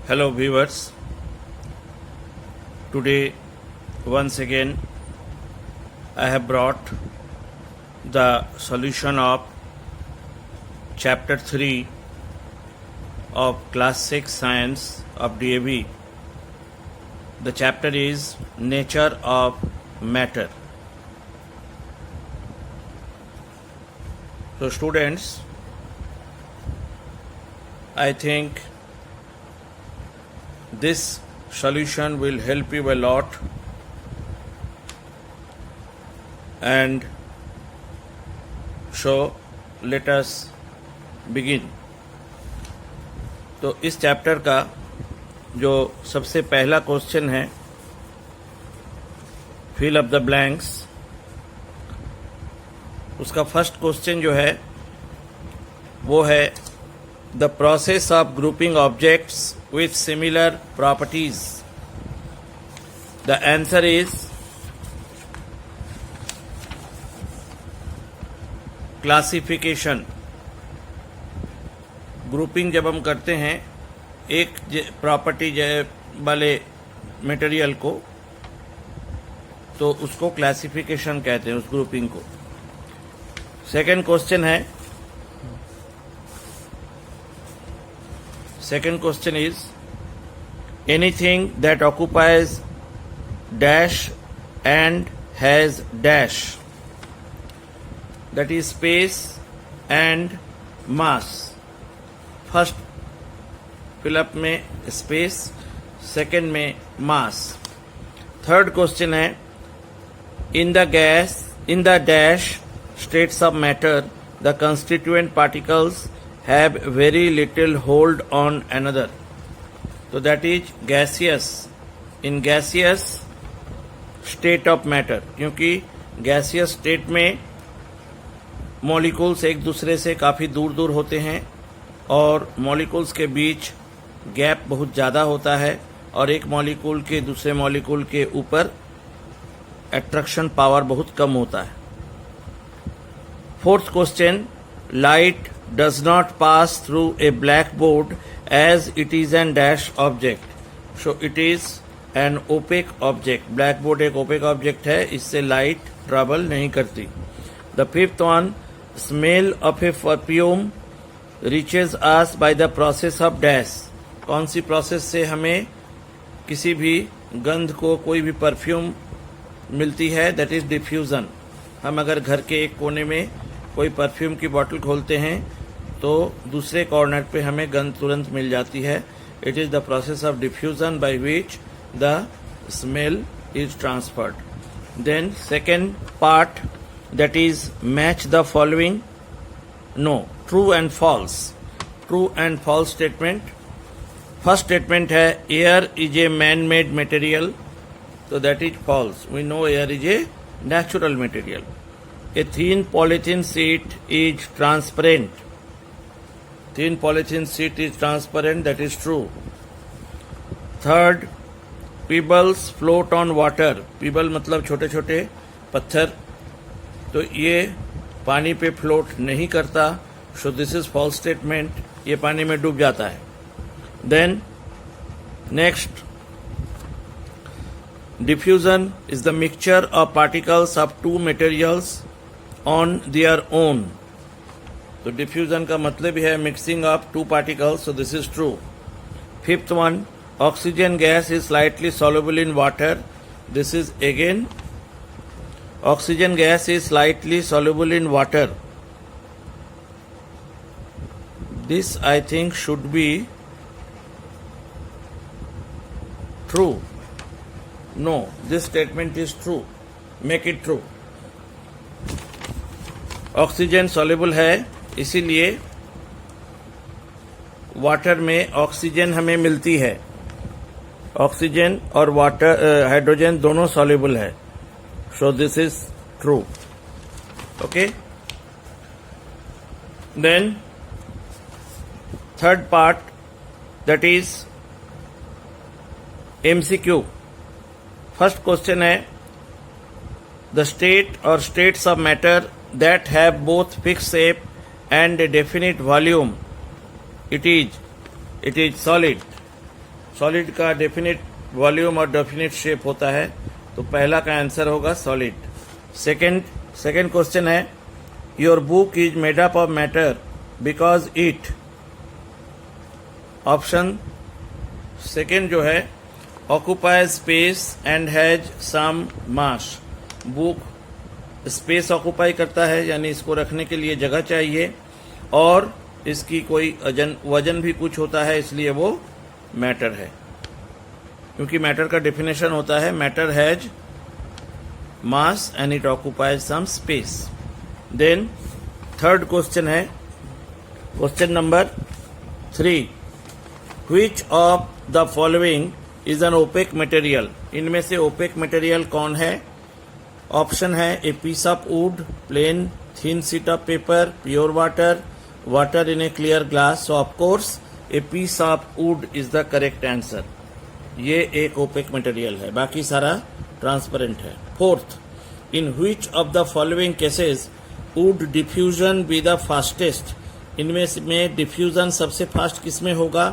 Hello viewers, today once again I have brought the solution of chapter 3 of class 6 science of DAV. The chapter is nature of matter. So students, I think this solution will help you a lot, and so let us begin. तो इस chapter का जो सबसे पहला question है, fill up the blanks, उसका first question जो है वो है the process of grouping objects with similar properties. The answer is classification. Grouping जब हम करते हैं एक प्रॉपर्टी वाले मटेरियल को, तो उसको क्लासिफिकेशन कहते हैं, उस ग्रुपिंग को. सेकेंड क्वेश्चन है, second question is anything that occupies dash and has dash, that is space and mass. First fill up में space, second में mass. Third question है in the dash states of matter the constituent particles have very little hold on another, so that is gaseous. In gaseous state of matter, क्योंकि gaseous state में molecules एक दूसरे से काफ़ी दूर दूर होते हैं और मॉलिक्यूल्स के बीच गैप बहुत ज़्यादा होता है और एक मॉलिक्यूल के दूसरे मॉलिक्यूल के ऊपर अट्रैक्शन पावर बहुत कम होता है. Fourth question, light does not pass through a blackboard as it is an dash object, so it is an opaque object. Blackboard एक opaque object है, इससे लाइट ट्रैवल नहीं करती. The fifth one, smell of a perfume reaches us by the process of dash. कौन सी process से हमें किसी भी गंध को, कोई भी परफ्यूम मिलती है? That is diffusion. हम अगर घर के एक कोने में कोई परफ्यूम की बॉटल खोलते हैं तो दूसरे कॉर्नर पे हमें गंध तुरंत मिल जाती है. It is the process of diffusion by which the smell is transferred. Then second part, that is match the following. No, true and false. True and false statement. First statement है air is a man made material, तो that is false. We know air is a natural material. A thin polythene sheet is transparent. Thin polythene sheet is transparent, that is true. Third, pebbles float on water. Pebble मतलब छोटे छोटे पत्थर, तो ये पानी पे float नहीं करता, so this is false statement. ये पानी में डूब जाता है. Then next, diffusion is the mixture of particles of two materials on their own. तो डिफ्यूजन का मतलब है mixing of two particles, so this is true. Fifth one, oxygen gas is slightly soluble in water. This is again, oxygen gas is slightly soluble in water. This I think should be true. No, this statement is true. Make it true. Oxygen soluble है, इसीलिए water में oxygen हमें मिलती है. Oxygen और water hydrogen दोनों soluble है, so this is true. Okay. Then third part, that is MCQ. First question है द स्टेट और states of matter that have both fixed shape and a definite volume. It is solid. Solid का definite volume और definite shape होता है, तो पहला का answer होगा सॉलिड। सेकंड क्वेश्चन है, your book is made up of matter because it, option second जो है, occupies space and has some mass. Book space occupy करता है, यानी इसको रखने के लिए जगह चाहिए, और इसकी कोई वजन भी कुछ होता है, इसलिए वो मैटर है। क्योंकि मैटर का डेफिनेशन होता है matter has mass and it occupies some space. Then third question है, question number 3, which of the following is an opaque material. इनमें से ओपेक मटेरियल कौन है? ऑप्शन है a piece of wood, plain thin sheet of paper, pure water, water in a clear glass. So of course a piece of wood is the correct answer. ये एक opaque material है, बाकी सारा transparent है। Fourth, in which of the following cases would diffusion be the fastest. इनमें में diffusion सबसे fast किसमें होगा?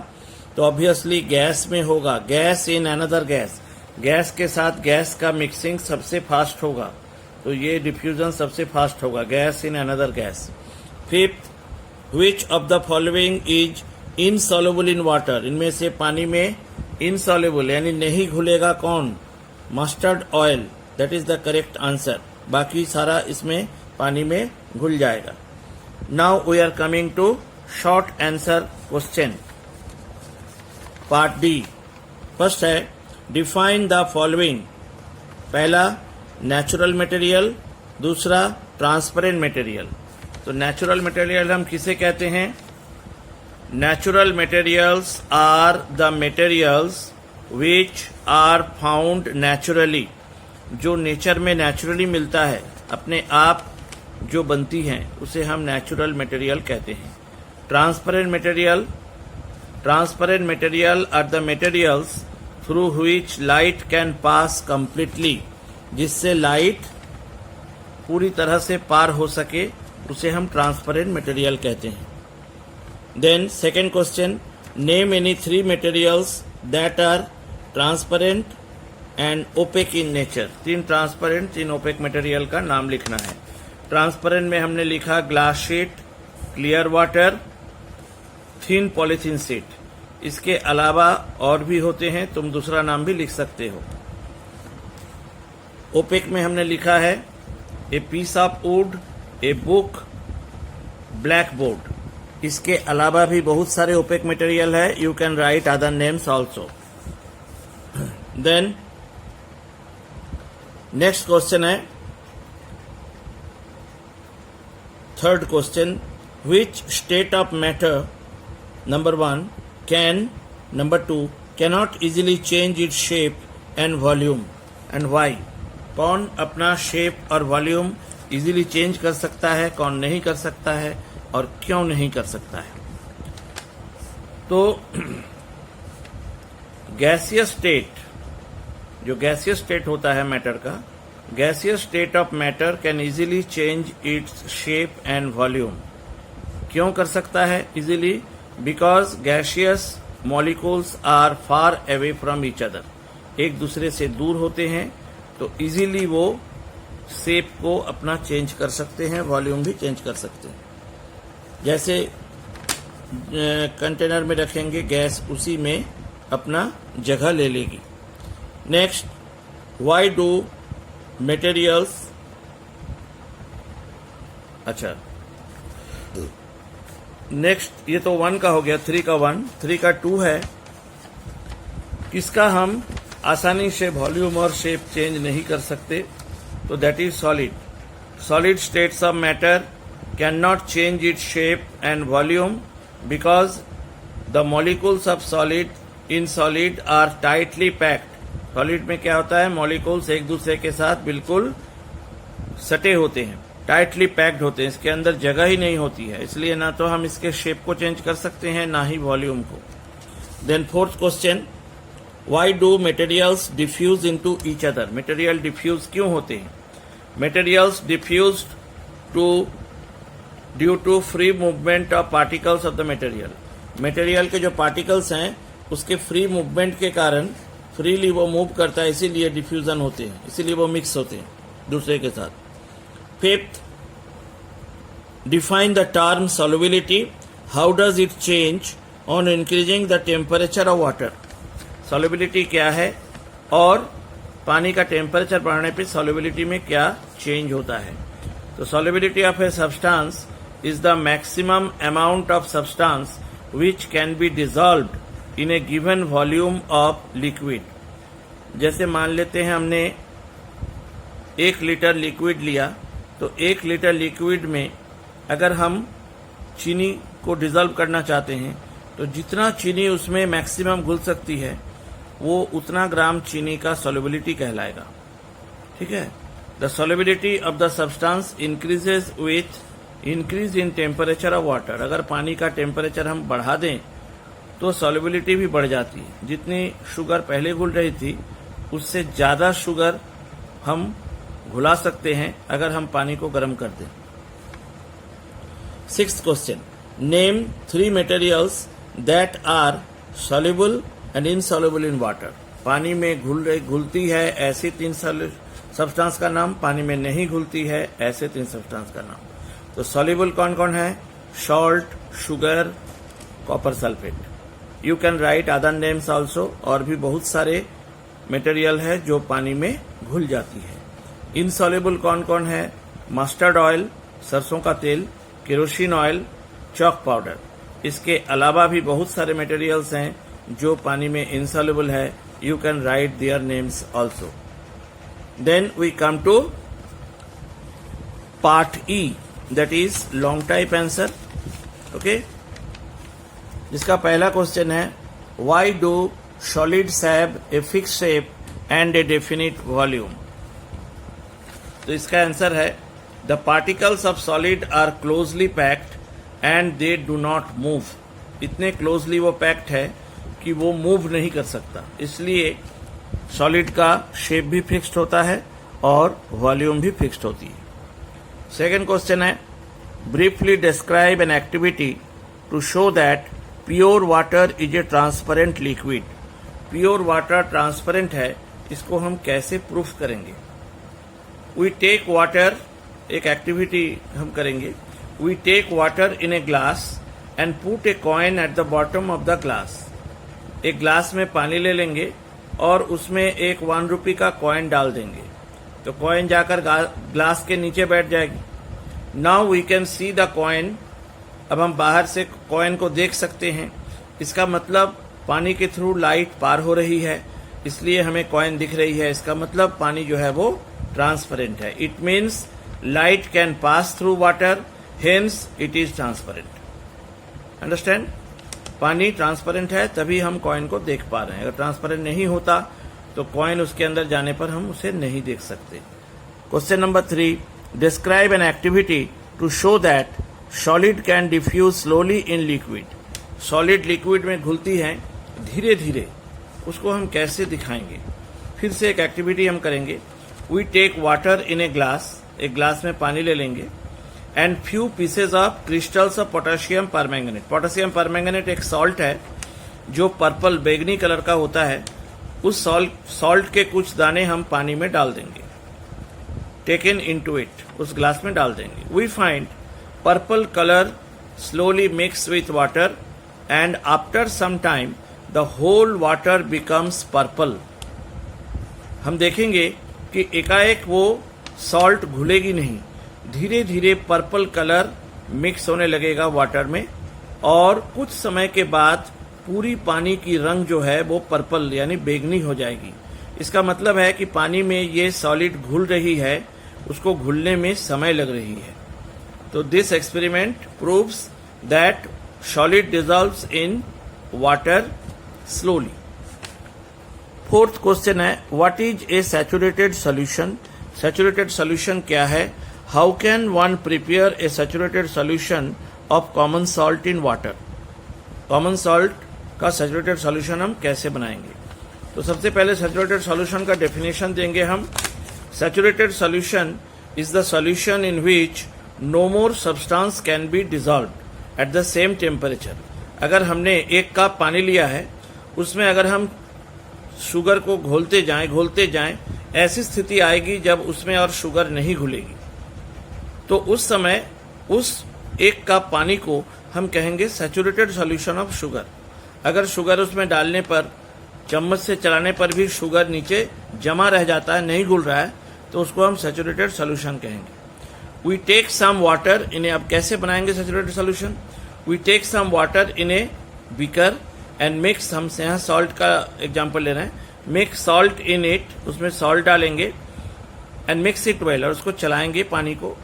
तो ऑब्वियसली गैस में होगा। Gas in another gas, gas के साथ गैस का मिक्सिंग सबसे फास्ट होगा, तो ये डिफ्यूजन सबसे फास्ट होगा, gas in another gas. Fifth, which of the following is insoluble in water. इनमें से पानी में इनसॉल्युबल यानी नहीं घुलेगा कौन? Mustard oil, that is the correct answer. बाकी सारा इसमें पानी में घुल जाएगा। Now we are coming to short answer question, part D. First है, डिफाइन द फॉलोइंग। पहला नेचुरल मटेरियल, दूसरा ट्रांसपेरेंट मटेरियल। तो नेचुरल मटेरियल हम किसे कहते हैं? Natural materials are the materials which are found naturally. जो नेचर में नेचुरली मिलता है, अपने आप जो बनती हैं, उसे हम नेचुरल मटेरियल कहते हैं। Transparent material are the materials through which light can pass completely. जिससे लाइट पूरी तरह से पार हो सके, उसे हम ट्रांसपेरेंट मटेरियल कहते हैं। Then second question, name any 3 materials that are transparent and opaque in nature. 3 transparent 3 opaque material का नाम लिखना है। ट्रांसपेरेंट में हमने लिखा glass sheet, clear water, thin polythene sheet. इसके अलावा और भी होते हैं, तुम दूसरा नाम भी लिख सकते हो। ओपेक में हमने लिखा है a piece of wood, a book, black board. इसके अलावा भी बहुत सारे ओपेक मटेरियल है, you can write other names also. Then next question है, third question, which state of matter, number 1 can, number 2 cannot easily change its shape and volume and why. कौन अपना shape और वॉल्यूम इजीली चेंज कर सकता है, कौन नहीं कर सकता है, और क्यों नहीं कर सकता है? तो गैसियस स्टेट, जो गैसियस स्टेट होता है मैटर का, gaseous state of matter can easily change its shape and volume. क्यों कर सकता है easily? Because gaseous molecules are far away from each other. एक दूसरे से दूर होते हैं, तो इजीली वो शेप को अपना चेंज कर सकते हैं, वॉल्यूम भी चेंज कर सकते हैं। जैसे कंटेनर में रखेंगे गैस, उसी में अपना जगह ले लेगी। नेक्स्ट, व्हाई डू मटेरियल्स, अच्छा नेक्स्ट, ये तो 1 का हो गया, 3 का 1, 3 का 2 है, किसका हम आसानी से वॉल्यूम और शेप चेंज नहीं कर सकते? तो that is solid. Solid states of matter can not change its shape and volume because the molecules of solid in solid are tightly packed. Solid में क्या होता है? मॉलिक्यूल्स एक दूसरे के साथ बिल्कुल सटे होते हैं, टाइटली पैक्ड होते हैं, इसके अंदर जगह ही नहीं होती है, इसलिए ना तो हम इसके शेप को चेंज कर सकते हैं, ना ही वॉल्यूम को। Then fourth question, why do materials diffuse into each other. Material diffuse क्यों होते हैं? Materials diffuse due to free movement of particles of the material. Material के जो पार्टिकल्स हैं उसके फ्री मूवमेंट के कारण फ्रीली वो मूव करता है, इसीलिए डिफ्यूजन होते हैं, इसीलिए वो मिक्स होते हैं दूसरे के साथ। Fifth, define the term solubility, how does it change on increasing the temperature of water. Solubility क्या है और पानी का टेम्परेचर बढ़ने पे सॉल्युबिलिटी में क्या चेंज होता है। तो solubility of a substance is the maximum amount of substance which can be dissolved in a given volume of liquid। जैसे मान लेते हैं हमने 1 लीटर लिक्विड लिया, तो 1 लीटर लिक्विड में अगर हम चीनी को डिजॉल्व करना चाहते हैं तो जितना चीनी उसमें मैक्सिमम घुल सकती है वो उतना ग्राम चीनी का सॉल्युबिलिटी कहलाएगा। ठीक है। The solubility of the substance increases with increase in temperature of water. अगर पानी का टेम्परेचर हम बढ़ा दें तो सॉल्युबिलिटी भी बढ़ जाती है। जितनी शुगर पहले घुल रही थी उससे ज़्यादा शुगर हम घुला सकते हैं अगर हम पानी को गर्म कर दें। Sixth question, name 3 materials that are soluble and insoluble in water. पानी में घुलती है ऐसी 3 सब्सटेंस का नाम, पानी में नहीं घुलती है ऐसे 3 सब्सटेंस का नाम। तो सॉल्युबल कौन कौन है? Salt, sugar, copper sulphate. You can write other names also. और भी बहुत सारे मटेरियल है जो पानी में घुल जाती है। इनसॉल्युबल कौन कौन है? मस्टर्ड ऑयल, सरसों का तेल, केरोसिन ऑयल, चॉक पाउडर। इसके अलावा भी बहुत सारे मटेरियल्स हैं जो पानी में इनसॉल्युबल है। You can write their names also. Then we come to part E, that is long type answer। okay, जिसका पहला क्वेश्चन है why do solids have a fixed shape and a definite volume। तो इसका answer है the particles of solid are closely packed and they do not move। इतने closely वो packed है कि वो मूव नहीं कर सकता, इसलिए सॉलिड का शेप भी फिक्स्ड होता है और वॉल्यूम भी फिक्स्ड होती है। सेकेंड क्वेश्चन है briefly describe an activity to show that pure water is a transparent liquid. Pure water transparent है, इसको हम कैसे प्रूफ करेंगे? वी टेक वाटर, एक एक्टिविटी हम करेंगे। We take water in a glass and put a coin at the bottom of the glass. एक glass में पानी ले लेंगे और उसमें एक 1 रुपये का कॉइन डाल देंगे, तो कॉइन जाकर ग्लास के नीचे बैठ जाएगी। Now we can see the coin. अब हम बाहर से कॉइन को देख सकते हैं, इसका मतलब पानी के थ्रू लाइट पार हो रही है, इसलिए हमें कॉइन दिख रही है। इसका मतलब पानी जो है वो ट्रांसपेरेंट है। It means light can pass through water, hence it is transparent. Understand? पानी ट्रांसपेरेंट है तभी हम कॉइन को देख पा रहे हैं। अगर ट्रांसपेरेंट नहीं होता तो कॉइन उसके अंदर जाने पर हम उसे नहीं देख सकते। Question number 3, describe an activity to show that solid can diffuse slowly in liquid. Solid liquid में घुलती है धीरे धीरे, उसको हम कैसे दिखाएंगे? फिर से एक एक्टिविटी हम करेंगे। We take water in a glass, एक ग्लास में पानी ले लेंगे, and few pieces of crystals of potassium permanganate. Potassium permanganate एक सॉल्ट है जो पर्पल बैगनी कलर का होता है। उस सॉल्ट के कुछ दाने हम पानी में डाल देंगे, टेकन इनटू इट, उस ग्लास में डाल देंगे। We find purple colour slowly mix with water and after some time the whole water becomes purple. हम देखेंगे कि एकाएक वो सॉल्ट घुलेगी नहीं, धीरे धीरे पर्पल कलर मिक्स होने लगेगा वाटर में, और कुछ समय के बाद पूरी पानी की रंग जो है वो पर्पल यानी बैंगनी हो जाएगी। इसका मतलब है कि पानी में ये सॉलिड घुल रही है, उसको घुलने में समय लग रही है। तो this experiment proves that solid dissolves in water slowly. Fourth question है what is a saturated solution. Saturated solution क्या है? How can one prepare a saturated solution of common salt in water. Common salt का saturated solution हम कैसे बनाएंगे? तो सबसे पहले सैचुरेटेड सॉल्यूशन का डेफिनेशन देंगे हम। Saturated solution is the solution in which no more substance can be dissolved at the same temperature. अगर हमने 1 कप पानी लिया है, उसमें अगर हम शुगर को घोलते जाएं, ऐसी स्थिति आएगी जब उसमें और शुगर नहीं घुलेगी, तो उस समय उस 1 कप पानी को हम कहेंगे सैचुरेटेड सॉल्यूशन ऑफ शुगर। अगर शुगर उसमें डालने पर, चम्मच से चलाने पर भी शुगर नीचे जमा रह जाता है, नहीं घुल रहा है, तो उसको हम सैचुरेटेड सॉल्यूशन कहेंगे। We take some water in a, अब कैसे बनाएंगे saturated solution? We take some water in a beaker and mix, हम यहाँ सॉल्ट का एग्जाम्पल ले रहे हैं, मिक्स सॉल्ट इन इट, उसमें सॉल्ट डालेंगे, एंड मिक्स इट वेल, और उसको चलाएंगे पानी को।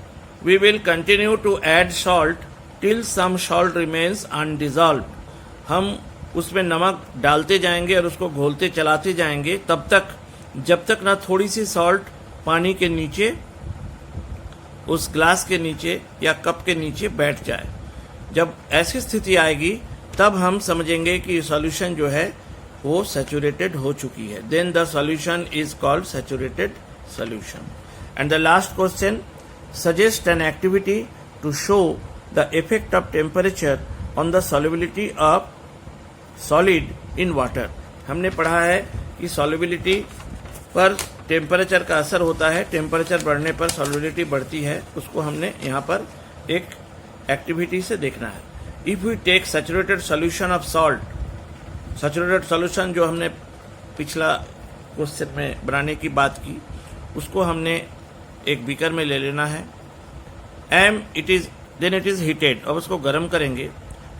We will continue to add salt till some salt remains undissolved, हम उसमें नमक डालते जाएंगे और उसको घोलते चलाते जाएंगे तब तक जब तक ना थोड़ी सी सॉल्ट पानी के नीचे, उस ग्लास के नीचे या कप के नीचे बैठ जाए। जब ऐसी स्थिति आएगी तब हम समझेंगे कि सॉल्यूशन जो है वो सैचुरेटेड हो चुकी है। Then the solution is called saturated solution. And the last question, suggest an activity to show the effect of temperature on the solubility of solid in water. हमने पढ़ा है कि सॉल्युबिलिटी पर टेम्परेचर का असर होता है, टेम्परेचर बढ़ने पर सॉल्युबिलिटी बढ़ती है, उसको हमने यहाँ पर एक एक्टिविटी से देखना है। If we take saturated solution of salt, saturated solution जो हमने पिछला क्वेश्चन में बनाने की बात की, उसको हमने एक बीकर में ले लेना है। Am it is, then it is heated, और उसको गर्म करेंगे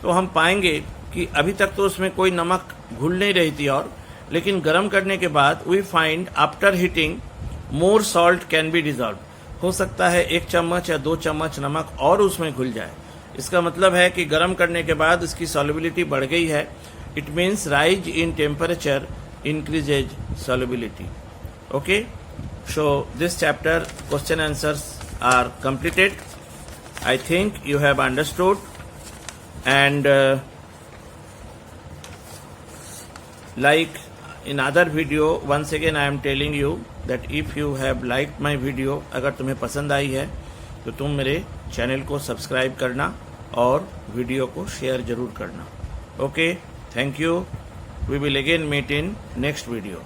तो हम पाएंगे कि अभी तक तो उसमें कोई नमक घुल नहीं रही थी, और लेकिन गर्म करने के बाद we find after heating more salt can be dissolve, हो सकता है 1 चम्मच या 2 चम्मच नमक और उसमें घुल जाए। इसका मतलब है कि गर्म करने के बाद इसकी सॉल्युबिलिटी बढ़ गई है। It means rise in temperature increases solubility. Okay, so this chapter question answers are completed. I think you have understood, and like in other video, once again I am telling you that if you have liked my video, अगर तुम्हें पसंद आई है तो तुम मेरे channel को subscribe करना और वीडियो को शेयर जरूर करना। Okay, thank you. We will again meet in next video.